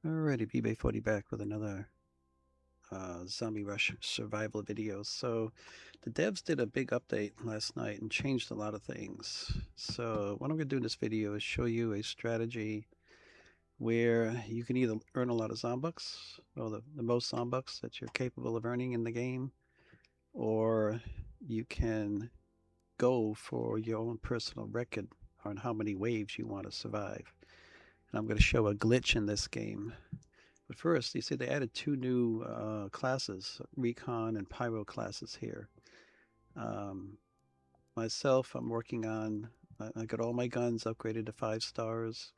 Alrighty, BB40 back with another Zombie Rush survival video. So the devs did a big update last night and changed a lot of things. So what I'm going to do in this video is show you a strategy where you can either earn a lot of Zombux, or the most Zombux that you're capable of earning in the game, or you can go for your own personal record on how many waves you want to survive. And I'm going to show a glitch in this game. But first, you see they added two new classes, Recon and Pyro classes here. Myself, I'm working on, I got all my guns upgraded to 5 stars.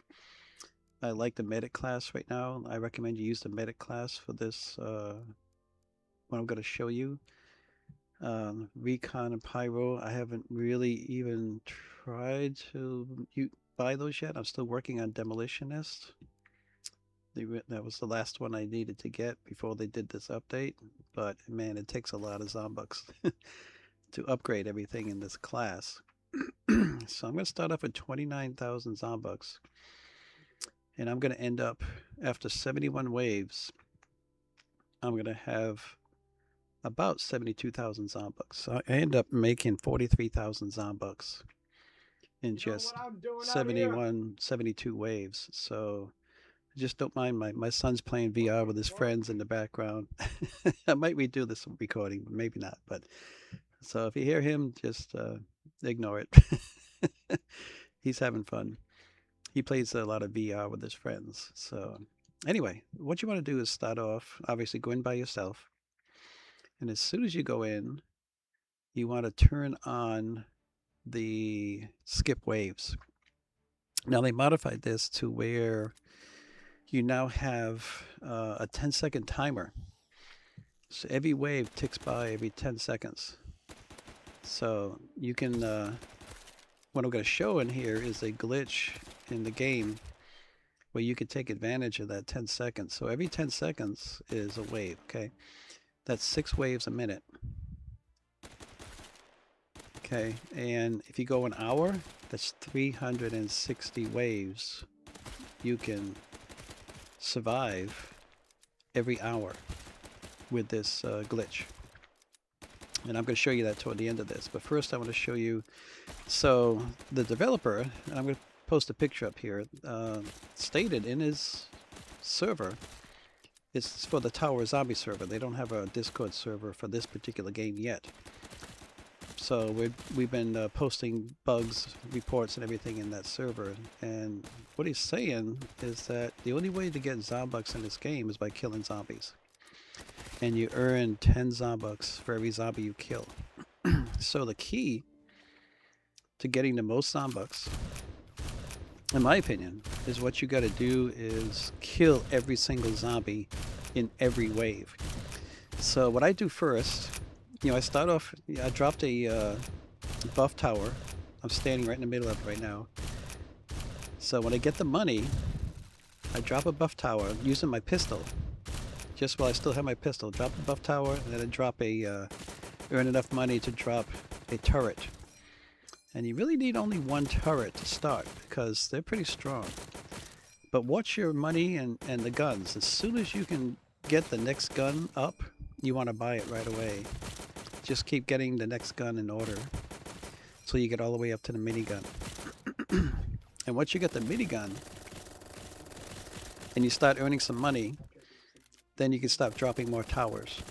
I like the medic class right now. I recommend you use the medic class for this, what I'm going to show you. Recon and Pyro, I haven't really even tried to buy those yet. I'm still working on Demolitionist. That was the last one I needed to get before they did this update. But man, it takes a lot of Zombux to upgrade everything in this class. So I'm going to start off with 29,000 Zombux. And I'm going to end up, after 71 waves, I'm going to have about 72,000 Zombux. So I end up making 43,000 Zombux in just 71, 72 waves. So I just don't mind my son's playing VR with his friends in the background. I might redo this recording, maybe not. But so if you hear him, just ignore it. He's having fun. He plays a lot of VR with his friends. So anyway, what you want to do is start off, obviously go in by yourself. And as soon as you go in, you want to turn on the skip waves. Now they modified this to where you now have a 10-second timer. So every wave ticks by every 10 seconds. So you can, what I'm going to show in here is a glitch in the game where you can take advantage of that 10 seconds. So every 10 seconds is a wave, okay? That's 6 waves a minute. Okay, and if you go an hour, that's 360 waves you can survive every hour with this glitch. And I'm going to show you that toward the end of this. But first I want to show you, so the developer, and I'm going to post a picture up here, stated in his server, it's for the Tower Zombie server. They don't have a Discord server for this particular game yet. So we've been posting bugs, reports, and everything in that server. And what he's saying is that the only way to get Zombux in this game is by killing zombies. And you earn 10 Zombux for every zombie you kill. So the key to getting the most Zombux, in my opinion, is what you got to do is kill every single zombie in every wave. So what I do first, I start off, I dropped a buff tower. I'm standing right in the middle of it right now. So when I get the money, I drop a buff tower using my pistol. Just while I still have my pistol, drop the buff tower, and then I drop earn enough money to drop a turret. And you really need only one turret to start because they're pretty strong. But watch your money and the guns. As soon as you can get the next gun up, you want to buy it right away. Just keep getting the next gun in order so you get all the way up to the minigun. And once you get the minigun and you start earning some money, then you can start dropping more towers.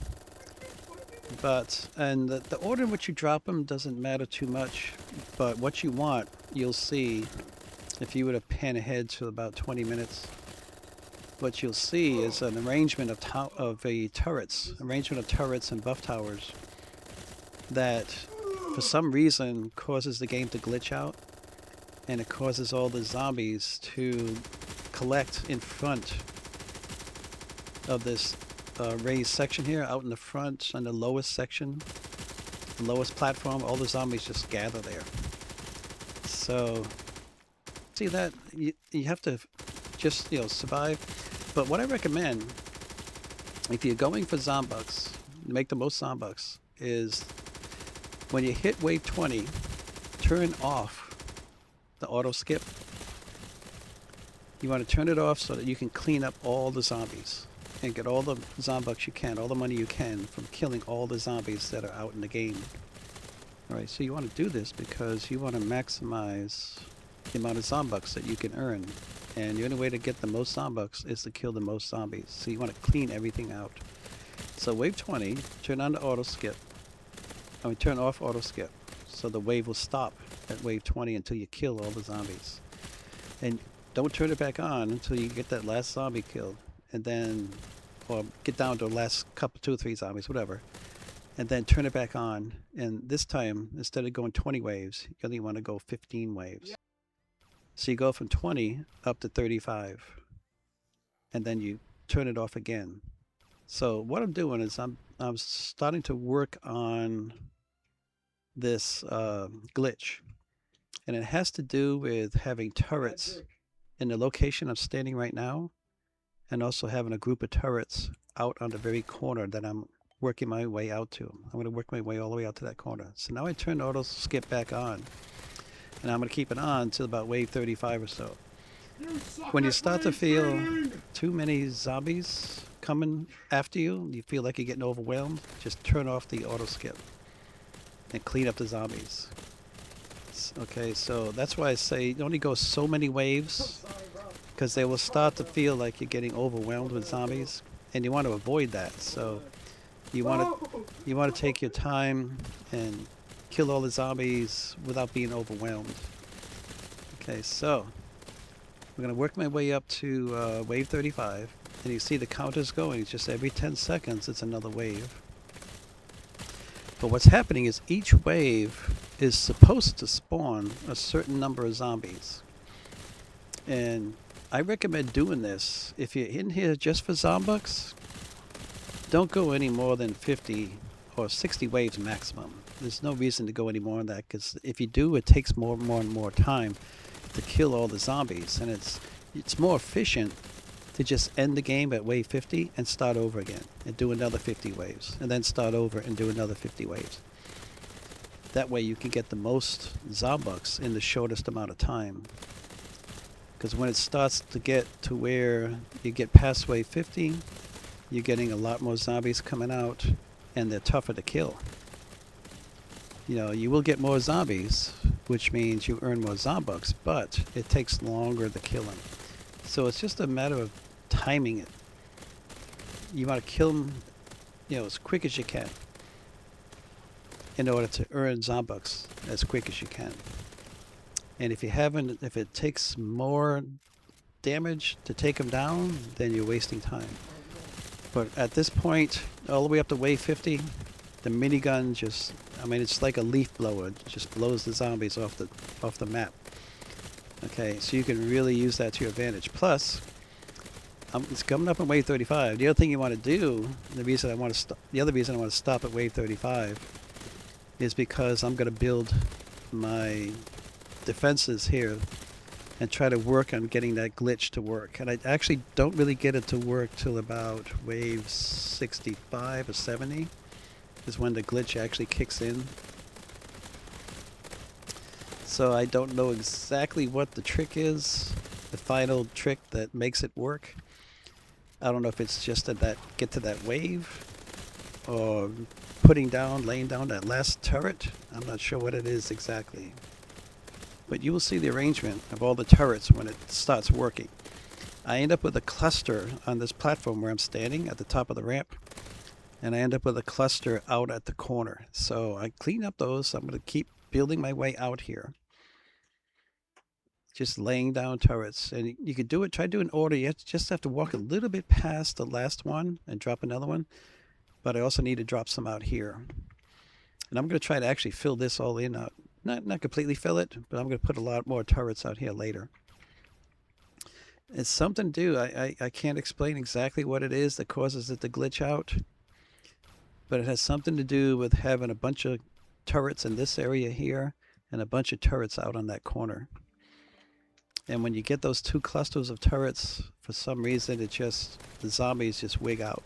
And the order in which you drop them doesn't matter too much, but what you want, you'll see, if you were to pan ahead to about 20 minutes, what you'll see is an arrangement of turrets and buff towers that for some reason causes the game to glitch out, and it causes all the zombies to collect in front of this raised section here, out in the front on the lowest section, the lowest platform. All the zombies just gather there. So see that you have to just survive. But what I recommend, if you're going for Zombux, make the most Zombux, is when you hit wave 20, turn off the auto skip You want to turn it off so that you can clean up all the zombies and get all the Zombux you can, all the money you can from killing all the zombies that are out in the game. Alright, so you want to do this because you want to maximize the amount of Zombux that you can earn. And the only way to get the most Zombux is to kill the most zombies. So you want to clean everything out. So wave 20, turn on the auto skip. Turn off auto skip. So the wave will stop at wave 20 until you kill all the zombies. And don't turn it back on until you get that last zombie killed. And then, or get down to the last couple, 2 or 3 zombies, whatever. And then turn it back on. And this time, instead of going 20 waves, you only want to go 15 waves. So you go from 20 up to 35. And then you turn it off again. So what I'm doing is I'm starting to work on this glitch. And it has to do with having turrets in the location I'm standing right now, and also having a group of turrets out on the very corner that I'm working my way out to. I'm going to work my way all the way out to that corner. So now I turn the auto skip back on, and I'm going to keep it on until about wave 35 or so. When you start to feel too many zombies coming after you, you feel like you're getting overwhelmed, just turn off the auto skip and clean up the zombies. Okay, so that's why I say you only go so many waves, because they will start to feel like you're getting overwhelmed with zombies, and you want to avoid that. So you want to take your time and kill all the zombies without being overwhelmed. Okay, so I'm going to work my way up to wave 35, and you see the counters going. It's just every 10 seconds it's another wave. But what's happening is each wave is supposed to spawn a certain number of zombies. And I recommend doing this. If you're in here just for Zombux, don't go any more than 50 or 60 waves maximum. There's no reason to go any more than that, because if you do, it takes more and more time to kill all the zombies. And it's more efficient to just end the game at wave 50 and start over again and do another 50 waves, and then start over and do another 50 waves. That way you can get the most Zombux in the shortest amount of time. Because when it starts to get to where you get past wave 50, you're getting a lot more zombies coming out, and they're tougher to kill. You know, you will get more zombies, which means you earn more Zombux, but it takes longer to kill them. So it's just a matter of timing it. You want to kill them, as quick as you can, in order to earn Zombux as quick as you can. And if it takes more damage to take them down, then you're wasting time. But at this point, all the way up to wave 50, the minigun just, it's like a leaf blower. It just blows the zombies off the map. Okay, so you can really use that to your advantage. Plus, it's coming up on wave 35. The other thing you want to do, the other reason I want to stop at wave 35, is because I'm going to build my defenses here and try to work on getting that glitch to work. And I actually don't really get it to work till about wave 65 or 70 is when the glitch actually kicks in. So I don't know exactly what the trick is, the final trick that makes it work. I don't know if it's just that get to that wave, or laying down that last turret. I'm not sure what it is exactly. But you will see the arrangement of all the turrets when it starts working. I end up with a cluster on this platform where I'm standing at the top of the ramp, and I end up with a cluster out at the corner. So I clean up those. I'm going to keep building my way out here, just laying down turrets. And you could do it, try to do it in order. You just have to walk a little bit past the last one and drop another one. But I also need to drop some out here. And I'm going to try to actually fill this all in. Not completely fill it, but I'm going to put a lot more turrets out here later. It's something to do. I can't explain exactly what it is that causes it to glitch out, but it has something to do with having a bunch of turrets in this area here and a bunch of turrets out on that corner. And when you get those two clusters of turrets, for some reason the zombies just wig out.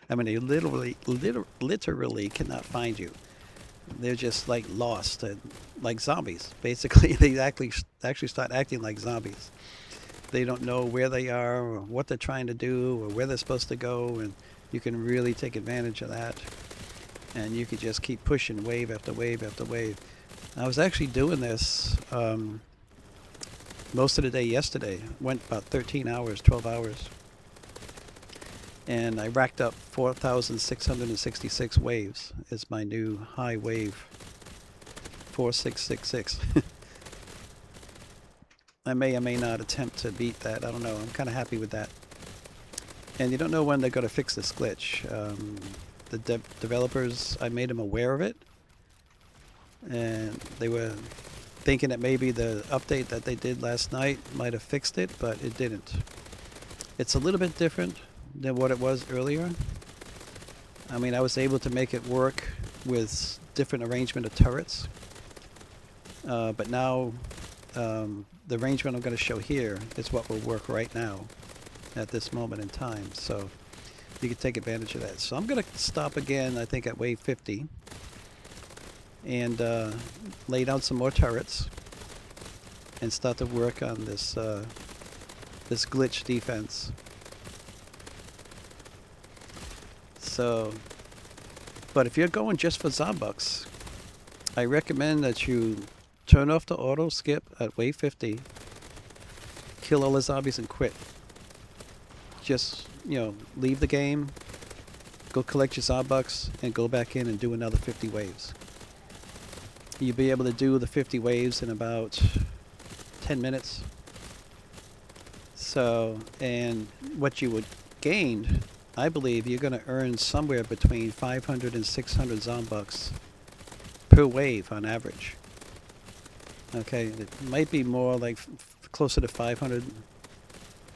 They literally cannot find you. They're just like lost, and like zombies. Basically, they actually start acting like zombies. they don't know where they are or what they're trying to do or where they're supposed to go, and you can really take advantage of that. And you could just keep pushing wave after wave after wave. I was actually doing this most of the day yesterday. Went about 13 hours, 12 hours. And I racked up 4,666 waves is my new high wave. 4666. I may or may not attempt to beat that. I don't know. I'm kind of happy with that. And you don't know when they're going to fix this glitch. The developers, I made them aware of it. And they were thinking that maybe the update that they did last night might have fixed it, but it didn't. It's a little bit different than what it was earlier. I mean, I was able to make it work with different arrangement of turrets. But now the arrangement I'm going to show here is what will work right now at this moment in time. So you can take advantage of that. So I'm going to stop again, I think, at wave 50 and lay down some more turrets and start to work on this this glitch defense. So, but if you're going just for Zombux, I recommend that you turn off the auto skip at wave 50, kill all the zombies and quit. Just, you know, leave the game, go collect your Zombux, and go back in and do another 50 waves. You'll be able to do the 50 waves in about 10 minutes. So, and what you would gain, I believe you're going to earn somewhere between 500 and 600 Zombux per wave on average. Okay, it might be more like closer to 500,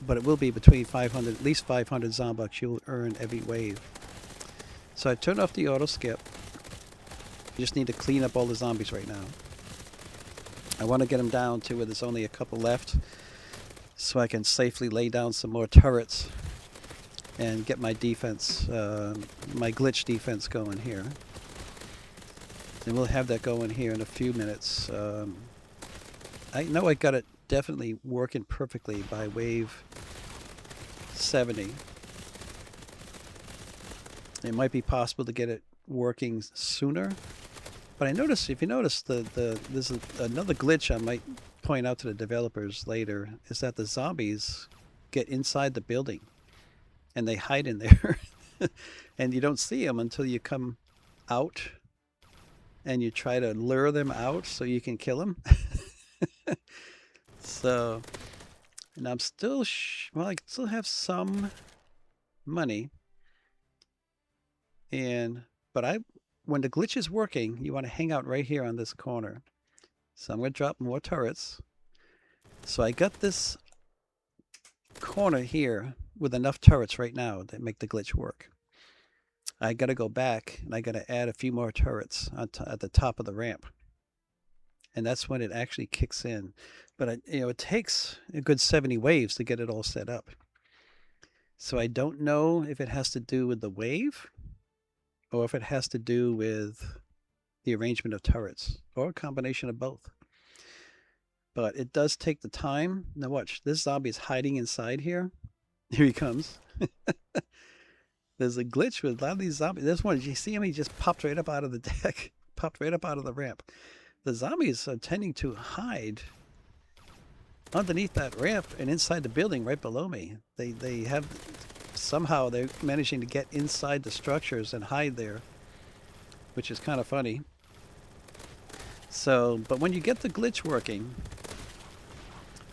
but it will be between 500, at least 500 Zombux you'll earn every wave. So I turned off the auto skip. You just need to clean up all the zombies right now. I want to get them down to where there's only a couple left, so I can safely lay down some more turrets and get my defense, my glitch defense going here. And we'll have that going here in a few minutes. I know I got it definitely working perfectly by wave 70. It might be possible to get it working sooner, but I noticed, if you notice, there's another glitch I might point out to the developers later, is that the zombies get inside the building and they hide in there and you don't see them until you come out and you try to lure them out so you can kill them. So, and I'm still, well, I still have some money, but when the glitch is working, you want to hang out right here on this corner. So I'm going to drop more turrets. So I got this corner here with enough turrets right now that make the glitch work. I got to go back and I got to add a few more turrets at the top of the ramp. And that's when it actually kicks in. But it takes a good 70 waves to get it all set up. So I don't know if it has to do with the wave or if it has to do with the arrangement of turrets or a combination of both. But it does take the time. Now watch, this zombie is hiding inside here. Here he comes. There's a glitch with a lot of these zombies. This one, you see him? He just popped right up out of the deck, popped right up out of the ramp. The zombies are tending to hide underneath that ramp and inside the building right below me. They have, somehow they're managing to get inside the structures and hide there, which is kind of funny. So, but when you get the glitch working,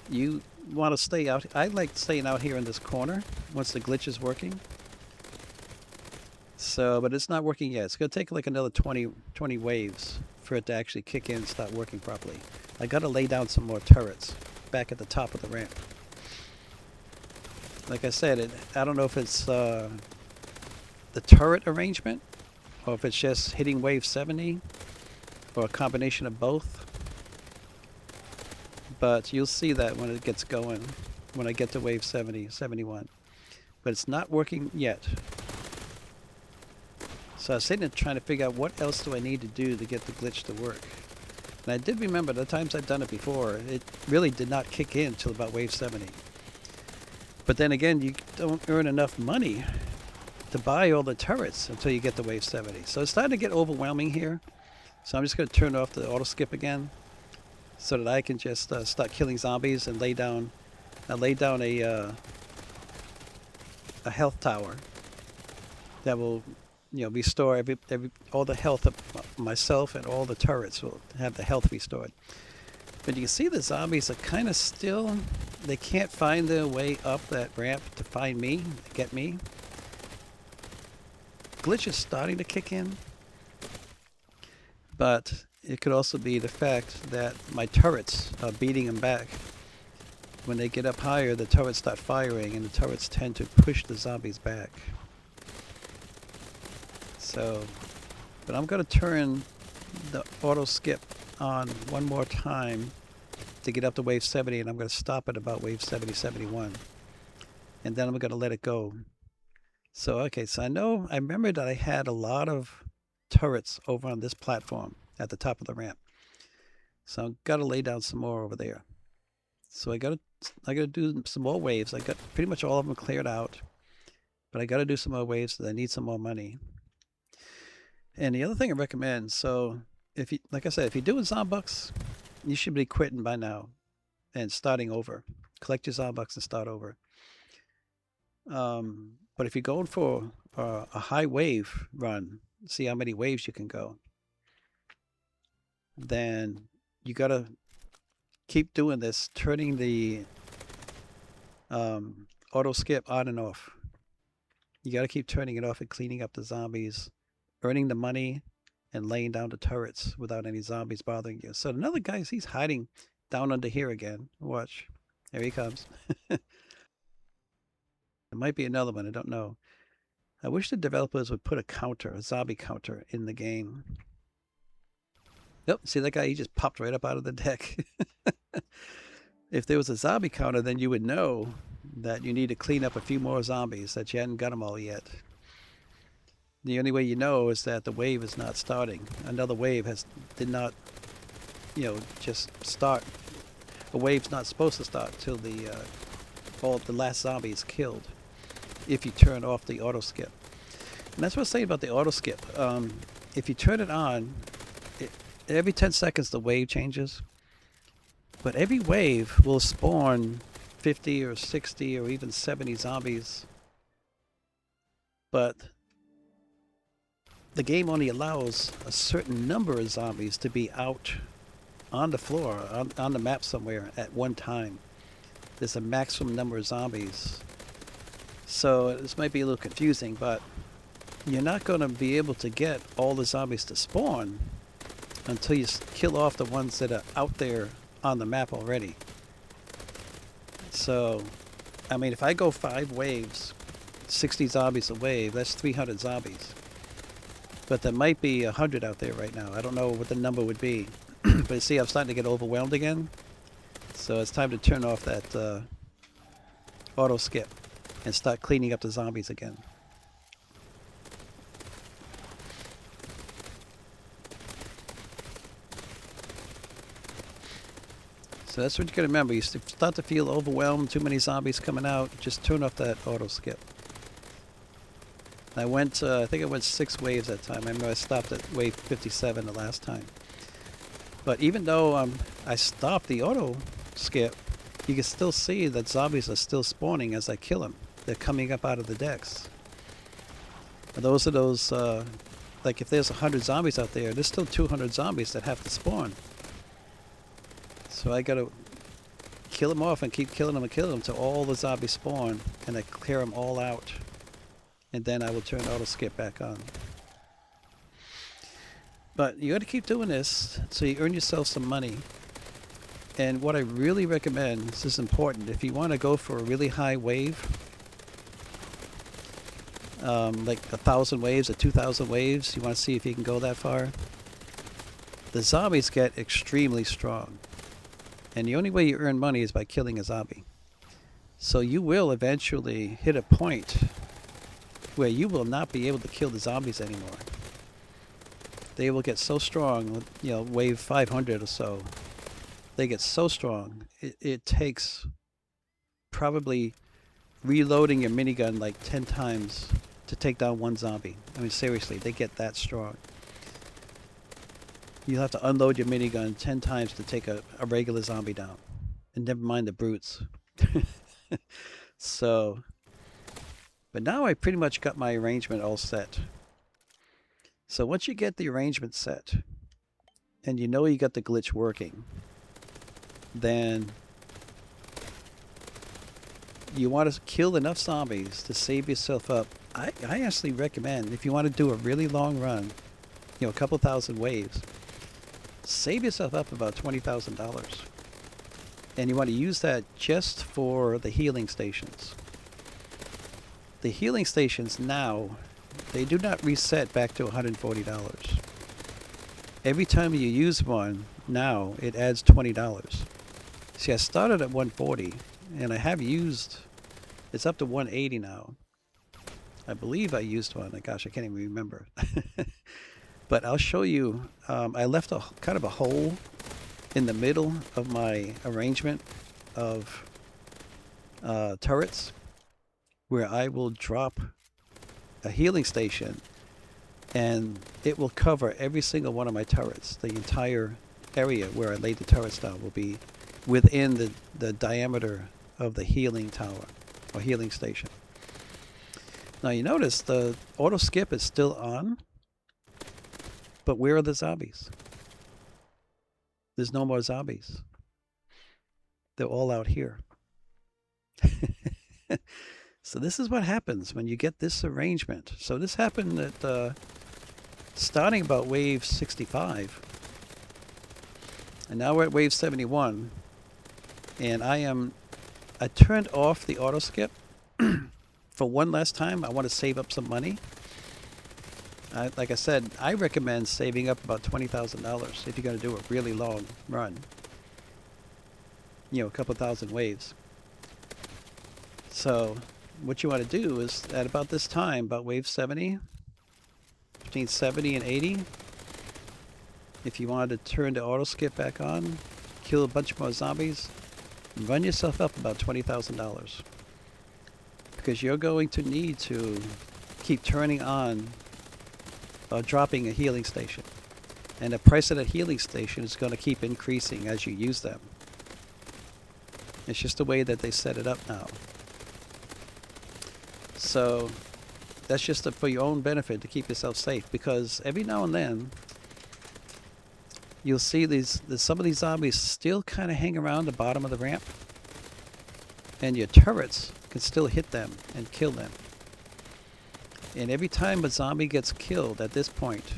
you want to stay out. I like staying out here in this corner once the glitch is working. So, but it's not working yet. It's going to take like another 20 waves for it to actually kick in and start working properly. I got to lay down some more turrets back at the top of the ramp. Like I said, I don't know if it's the turret arrangement or if it's just hitting wave 70 or a combination of both. But you'll see that when it gets going, when I get to wave 70, 71. But it's not working yet. So I was sitting there trying to figure out what else do I need to do to get the glitch to work. And I did remember the times I've done it before, it really did not kick in until about wave 70. But then again, you don't earn enough money to buy all the turrets until you get to wave 70. So it's starting to get overwhelming here. So I'm just going to turn off the auto skip again so that I can just start killing zombies and lay down a health tower that will, restore all the health of myself, and all the turrets will have the health restored. But you can see the zombies are kind of still, they can't find their way up that ramp to find me, to get me. Glitch is starting to kick in, but it could also be the fact that my turrets are beating them back. When they get up higher, the turrets start firing, and the turrets tend to push the zombies back. So, but I'm going to turn the auto skip on one more time to get up to wave 70, and I'm going to stop at about wave 70, 71. And then I'm going to let it go. So, okay, so I remember that I had a lot of turrets over on this platform at the top of the ramp. So I've got to lay down some more over there. So I got to do some more waves. I got pretty much all of them cleared out, but I got to do some more waves because I need some more money. And the other thing I recommend, so if you, like I said, if you're doing Zombux, you should be quitting by now and starting over. Collect your Zombux and start over. But if you're going for a high wave run, see how many waves you can go, then you got to keep doing this, turning the auto skip on and off. You got to keep turning it off and cleaning up the zombies, earning the money, and laying down the turrets without any zombies bothering you. So another guy, he's hiding down under here again. Watch. There he comes. There might be another one. I don't know. I wish the developers would put a zombie counter in the game. Yep, see that guy? He just popped right up out of the deck. If there was a zombie counter, then you would know that you need to clean up a few more zombies, that you hadn't got them all yet. The only way you know is that the wave is not starting. Another wave did not, just start. A wave's not supposed to start till all the last zombie is killed, if you turn off the auto skip. And that's what I was saying about the auto skip. If you turn it on, every 10 seconds the wave changes, but every wave will spawn 50 or 60 or even 70 zombies. But the game only allows a certain number of zombies to be out on the floor, on the map somewhere at one time. There's a maximum number of zombies. So this might be a little confusing, but you're not going to be able to get all the zombies to spawn until you kill off the ones that are out there on the map already. So, I mean, if I go 5 waves, 60 zombies a wave, that's 300 zombies. But there might be 100 out there right now. I don't know what the number would be. But you see, I'm starting to get overwhelmed again. So it's time to turn off that auto skip and start cleaning up the zombies again. So that's what you gotta remember. You start to feel overwhelmed, too many zombies coming out, just turn off that auto skip. I went, I think I went 6 waves that time. I remember I stopped at wave 57 the last time. But even though I stopped the auto skip, you can still see that zombies are still spawning as I kill them. They're coming up out of the decks. And those are those, like if there's 100 zombies out there, there's still 200 zombies that have to spawn. So I gotta kill them off and keep killing them and killing them till all the zombies spawn, and I clear them all out. And then I will turn auto skip back on. But you gotta keep doing this so you earn yourself some money. And what I really recommend, this is important, if you want to go for a really high wave, like 1,000 waves or 2,000 waves, you want to see if you can go that far, the zombies get extremely strong. And the only way you earn money is by killing a zombie. So you will eventually hit a point where you will not be able to kill the zombies anymore. They will get so strong, wave 500 or so. They get so strong, it takes probably reloading your minigun like 10 times to take down one zombie. I mean, seriously, they get that strong. You have to unload your minigun 10 times to take a regular zombie down. And never mind the brutes. So, but now I pretty much got my arrangement all set. So once you get the arrangement set, and you know you got the glitch working, then you want to kill enough zombies to save yourself up. I actually recommend, if you want to do a really long run, you know, a couple thousand waves, save yourself up about $20,000. And you want to use that just for the healing stations. The healing stations now, they do not reset back to $140. Every time you use one, now it adds $20. See, I started at $140, and I have used, it's up to $180 now. I believe I used one. Gosh, I can't even remember. But I'll show you, I left a kind of a hole in the middle of my arrangement of turrets where I will drop a healing station and it will cover every single one of my turrets. The entire area where I laid the turrets down will be within the diameter of the healing tower or healing station. Now you notice the auto skip is still on, but where are the zombies? There's no more zombies. They're all out here. So this is what happens when you get this arrangement. So this happened at starting about wave 65. And now we're at wave 71. And I turned off the auto skip for one last time. I want to save up some money. Like I said, I recommend saving up about $20,000 if you're going to do a really long run. You know, a couple thousand waves. So what you want to do is at about this time, about wave 70, between 70 and 80, if you wanted to turn the auto skip back on, kill a bunch more zombies, run yourself up about $20,000. Because you're going to need to keep turning on dropping a healing station. And the price of that healing station is going to keep increasing as you use them. It's just the way that they set it up now. So that's just for your own benefit to keep yourself safe, because every now and then you'll see some of these zombies still kind of hang around the bottom of the ramp, and your turrets can still hit them and kill them. And every time a zombie gets killed at this point,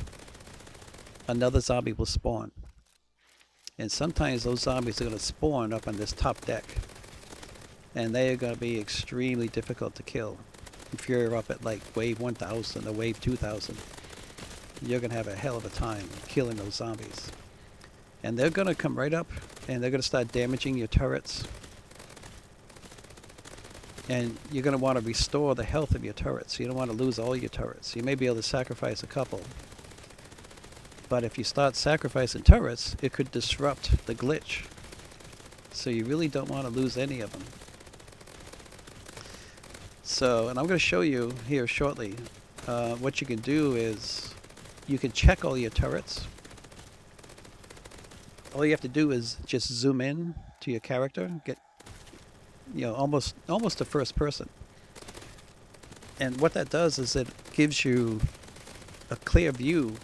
another zombie will spawn. And sometimes those zombies are going to spawn up on this top deck. And they are going to be extremely difficult to kill. If you're up at like wave 1000 or wave 2000, you're going to have a hell of a time killing those zombies. And they're going to come right up and they're going to start damaging your turrets. And you're going to want to restore the health of your turrets. You don't want to lose all your turrets. You may be able to sacrifice a couple. But if you start sacrificing turrets, it could disrupt the glitch. So you really don't want to lose any of them. So, and I'm going to show you here shortly, what you can do is you can check all your turrets. All you have to do is just zoom in to your character, get, you know, almost to first person. And what that does is it gives you a clear view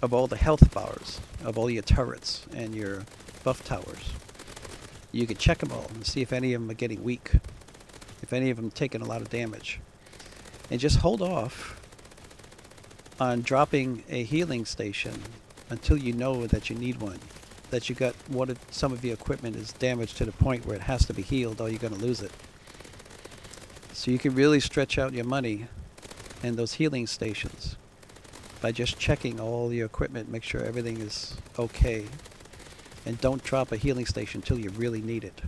of all the health bars, of all your turrets and your buff towers. You can check them all and see if any of them are getting weak, if any of them are taking a lot of damage. And just hold off on dropping a healing station until you know that you need one. That you got some of your equipment is damaged to the point where it has to be healed or you're going to lose it. So you can really stretch out your money in those healing stations by just checking all your equipment, make sure everything is okay, and don't drop a healing station until you really need it.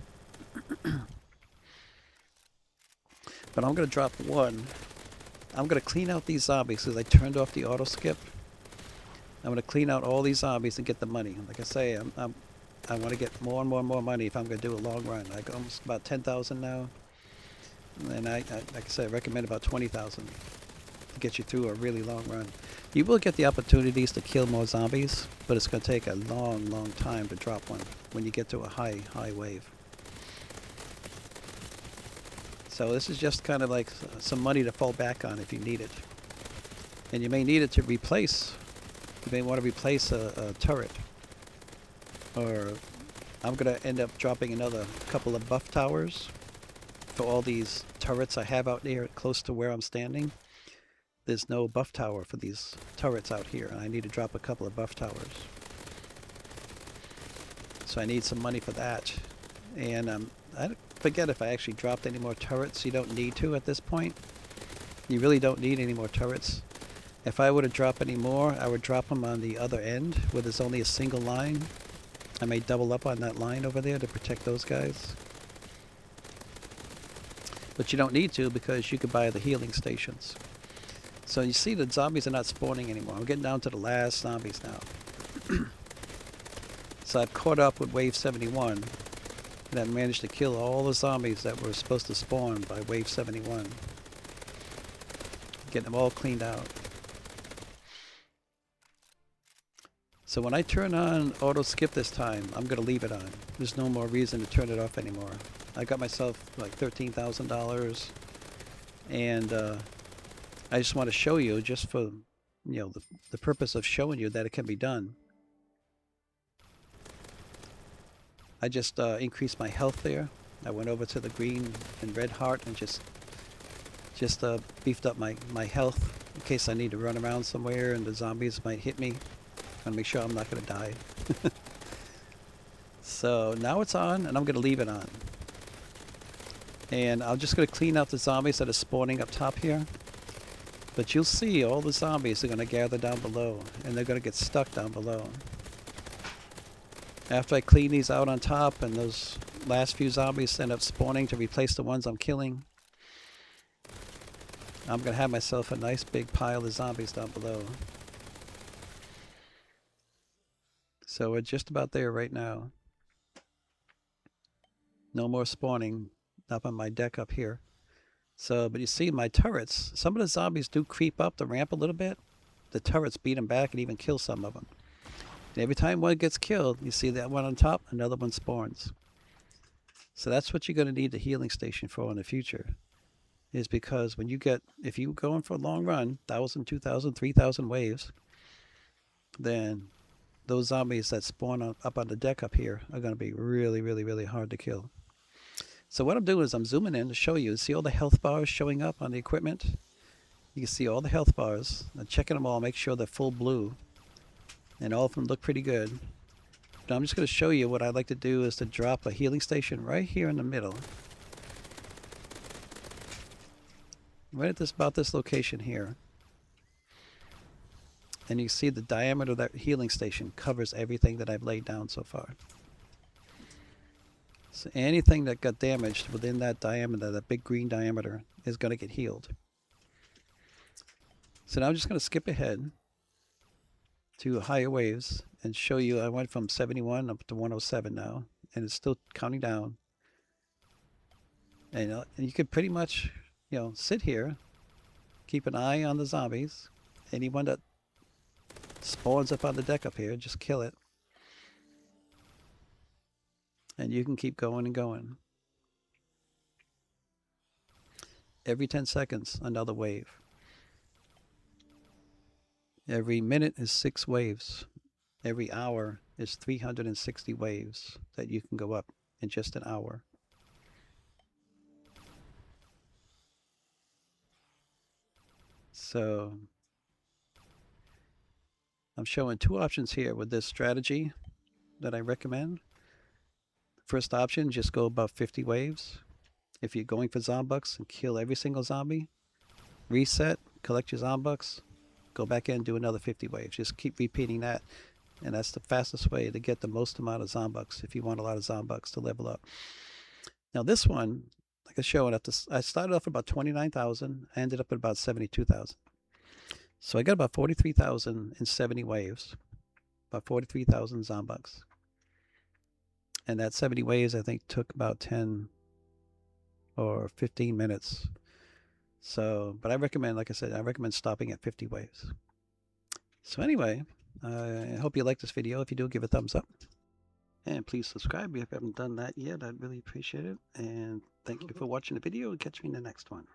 But I'm going to drop one. I'm going to clean out these zombies because I turned off the auto skip. I'm going to clean out all these zombies and get the money. Like I say, I want to get more and more money if I'm going to do a long run. I got almost about 10,000 now. And like I said, I recommend about 20,000 to get you through a really long run. You will get the opportunities to kill more zombies, but it's going to take a long, long time to drop one when you get to a high wave. So this is just kind of like some money to fall back on if you need it. And you may need it to replace, you may want to replace a turret. Or I'm going to end up dropping another couple of buff towers for all these turrets I have out there close to where I'm standing. There's no buff tower for these turrets out here, and I need to drop a couple of buff towers. So I need some money for that. And I forget if I actually dropped any more turrets. You don't need to at this point. You really don't need any more turrets. If I were to drop any more, I would drop them on the other end where there's only a single line. I may double up on that line over there to protect those guys. But you don't need to because you could buy the healing stations. So you see the zombies are not spawning anymore. I'm getting down to the last zombies now. So I've caught up with wave 71. And I've managed to kill all the zombies that were supposed to spawn by wave 71. Getting them all cleaned out. So when I turn on auto skip this time, I'm going to leave it on. There's no more reason to turn it off anymore. I got myself like $13,000. And I just want to show you, just for the purpose of showing you that it can be done. I just increased my health there. I went over to the green and red heart and just beefed up my health in case I need to run around somewhere and the zombies might hit me. I want to make sure I'm not going to die. So now it's on, and I'm going to leave it on. And I'm just going to clean out the zombies that are spawning up top here. But you'll see all the zombies are going to gather down below, and they're going to get stuck down below. After I clean these out on top, and those last few zombies end up spawning to replace the ones I'm killing, I'm going to have myself a nice big pile of zombies down below. So we're just about there right now. No more spawning up on my deck up here. So, but you see my turrets, some of the zombies do creep up the ramp a little bit. The turrets beat them back and even kill some of them. And every time one gets killed, you see that one on top, another one spawns. So that's what you're going to need the healing station for in the future. Is because when you get, if you're going for a long run, 1,000, 2,000, 3,000 waves, then those zombies that spawn up on the deck up here are going to be really, really, really hard to kill. So what I'm doing is I'm zooming in to show you. See all the health bars showing up on the equipment? You can see all the health bars. I'm checking them all, make sure they're full blue. And all of them look pretty good. Now I'm just going to show you what I'd like to do is to drop a healing station right here in the middle. Right at about this location here. And you see the diameter of that healing station covers everything that I've laid down so far. So anything that got damaged within that diameter, that big green diameter, is going to get healed. So now I'm just going to skip ahead to higher waves and show you. I went from 71 up to 107 now, and it's still counting down. And you could pretty much, sit here, keep an eye on the zombies. Anyone that spawns up on the deck up here, just kill it. And you can keep going and going. Every 10 seconds, another wave. Every minute is 6 waves. Every hour is 360 waves that you can go up in just an hour. So I'm showing 2 options here with this strategy that I recommend. First option, just go above 50 waves. If you're going for Zombux and kill every single zombie, reset, collect your Zombux, go back in and do another 50 waves. Just keep repeating that. And that's the fastest way to get the most amount of Zombux if you want a lot of Zombux to level up. Now this one, like I showed, I started off at about 29,000. I ended up at about 72,000. So I got about 43,070 waves. About 43,000 Zombux. And that 70 waves, I think, took about 10 or 15 minutes. So, but I recommend, like I said, I recommend stopping at 50 waves. So anyway, I hope you like this video. If you do, give a thumbs up. And please subscribe if you haven't done that yet. I'd really appreciate it. And thank you for watching the video, and catch me in the next one.